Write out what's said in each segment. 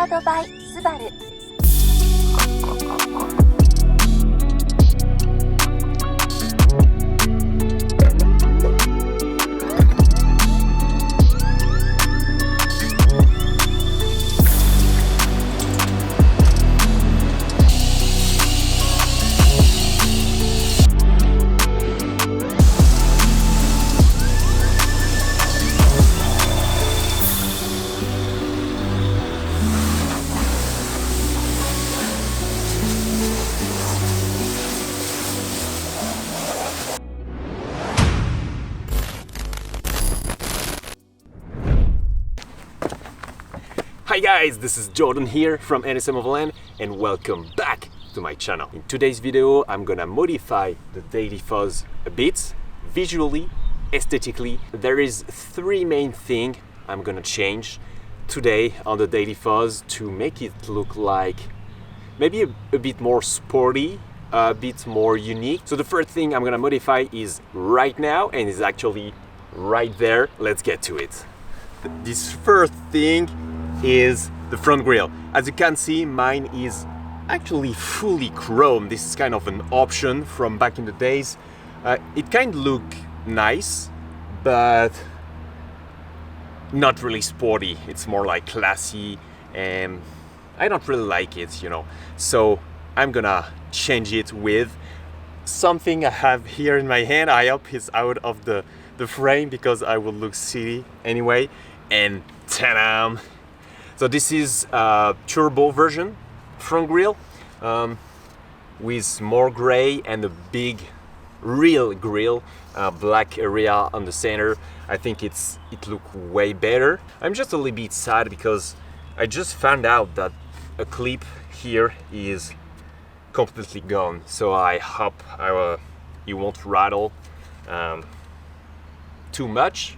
Powered by Subaru. Hi guys, this is Jordan here from NSM of Land and welcome back to my channel. In today's video, I'm gonna modify the DailyFoz a bit, visually, aesthetically. There is three main things I'm gonna change today on the DailyFoz to make it look like maybe a bit more sporty, a bit more unique. So the first thing I'm gonna modify is right now and is actually right there. Let's get to it. This first thing is the front grille. As you can see, mine is actually fully chrome. This is kind of an option from back in the days. It kind of look nice, but not really sporty. It's more like classy and I don't really like it, you know. So I'm gonna change it with something I have here in my hand. I hope it's out of the frame because I will look silly anyway. And ta-da! So this is a turbo version front grille with more gray and a big real grille, black area on the center. I think it looks way better. I'm just a little bit sad because I just found out that a clip here is completely gone. So I hope it won't rattle too much.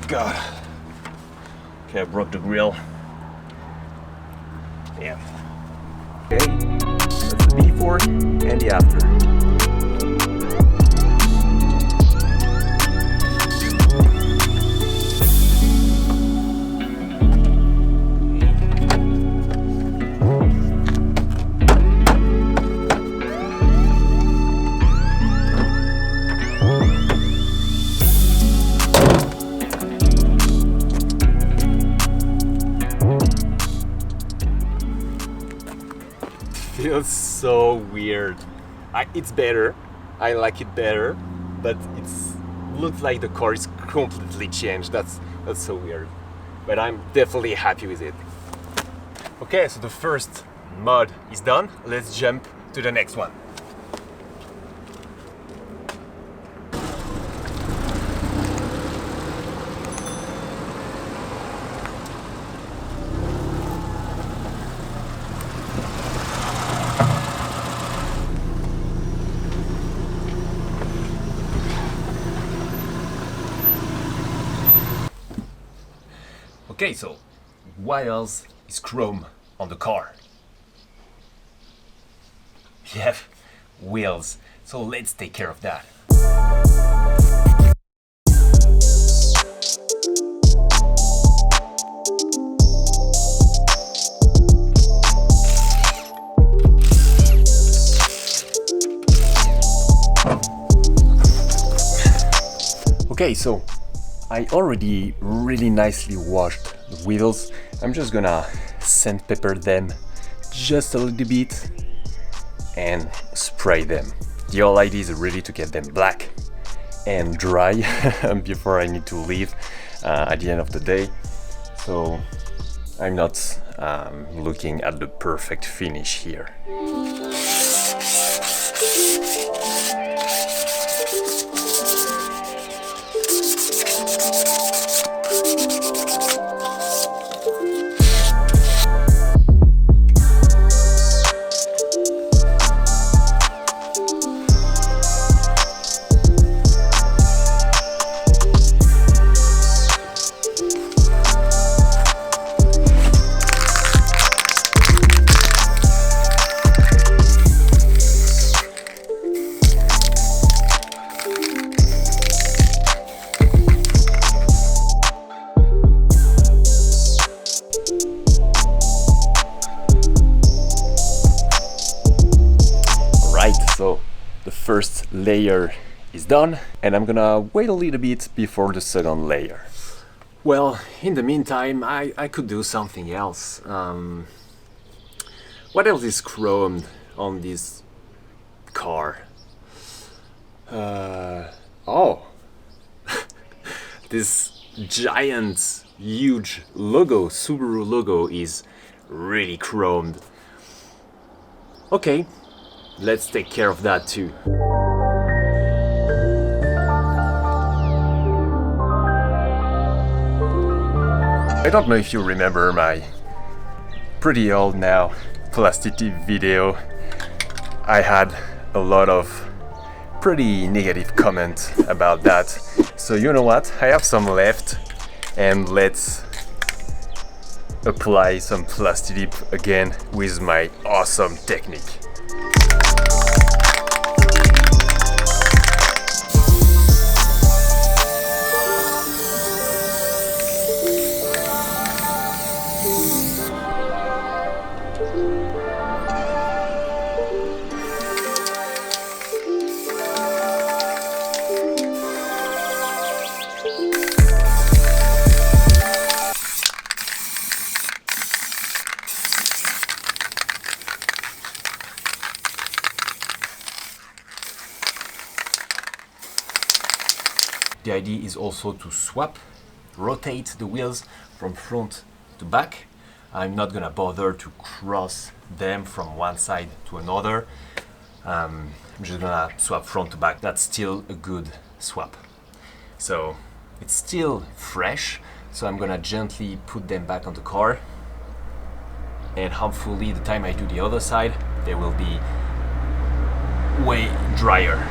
God. Okay, I broke the grill. Damn. Okay, that's the before and the after. Feels so weird. It's better. I like it better, but it looks like the car is completely changed. That's so weird. But I'm definitely happy with it. Okay, so the first mod is done. Let's jump to the next one. Okay, so what else is chrome on the car? Yeah, wheels. So let's take care of that. Okay, so I already really nicely washed the wheels. I'm just gonna sandpaper them just a little bit and spray them. The whole idea is really to get them black and dry before I need to leave at the end of the day. So I'm not looking at the perfect finish here. So the first layer is done, and I'm gonna wait a little bit before the second layer. Well, in the meantime, I could do something else. What else is chromed on this car? Oh, this giant, huge logo, Subaru logo, is really chromed. Okay, let's take care of that too. I don't know if you remember my pretty old now plastidip video. I had a lot of pretty negative comments about that. So you know what? I have some left, and let's apply some plastidip again with my awesome technique. The idea is also to rotate the wheels from front to back. I'm not gonna bother to cross them from one side to another. I'm just gonna swap front to back. That's still a good swap. So it's still fresh, so I'm gonna gently put them back on the car, and hopefully the time I do the other side, they will be way drier.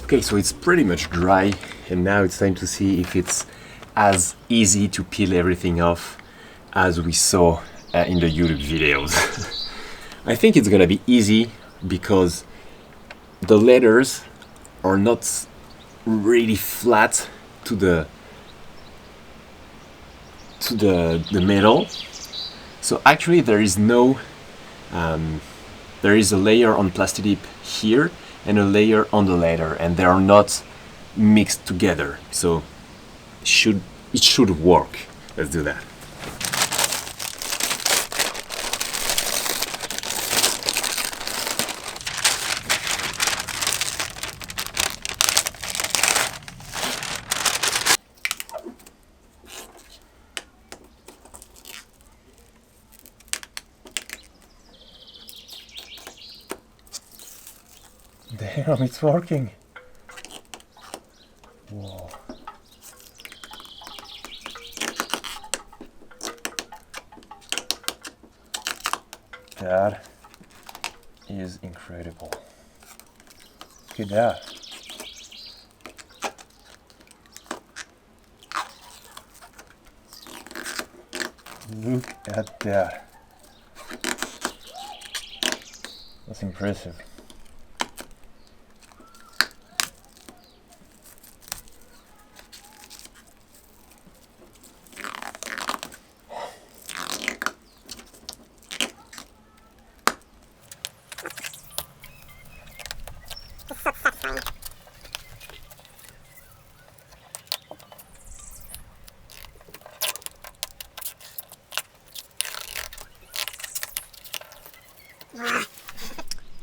Okay, so it's pretty much dry, and now it's time to see if it's as easy to peel everything off as we saw in the YouTube videos. I think it's gonna be easy because the letters are not really flat to the metal. So actually there is no there is a layer on plastidip here and a layer on the leather, and they are not mixed together, so it should work. Let's do that. Damn, it's working. Whoa. That is incredible. Look at that. Look at that. That's impressive.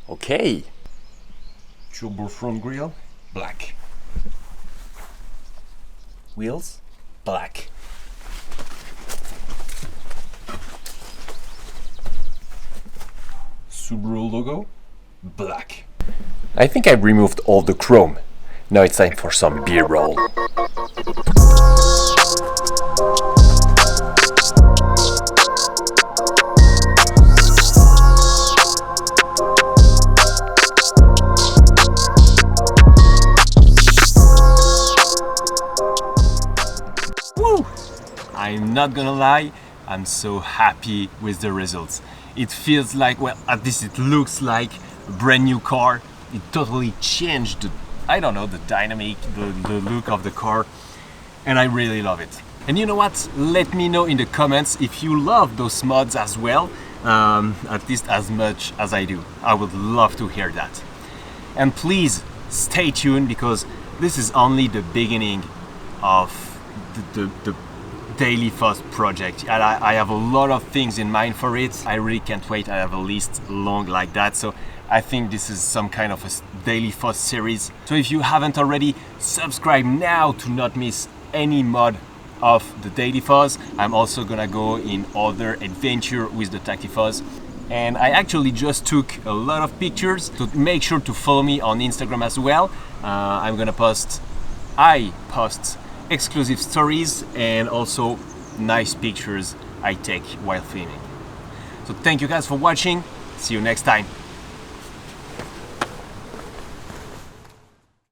Okay. Turbo front grille, black. Wheels, black. Subaru logo, black. I think I removed all the chrome. Now it's time for some B-roll. Woo! I'm not gonna lie, I'm so happy with the results. It feels like, well, at least it looks like a brand new car. It totally changed the, I don't know, the dynamic, the look of the car, and I really love it. And you know what? Let me know in the comments if you love those mods as well, at least as much as I do. I would love to hear that. And please stay tuned, because this is only the beginning of the DailyFoz project. And I have a lot of things in mind for it. I really can't wait. I have a list long like that. So I think this is some kind of a DailyFoz series. So if you haven't already, subscribe now to not miss any mod of the DailyFoz. I'm also gonna go in other adventure with the DailyFoz. And I actually just took a lot of pictures, so make sure to follow me on Instagram as well. I post exclusive stories and also nice pictures I take while filming. So thank you guys for watching. See you next time.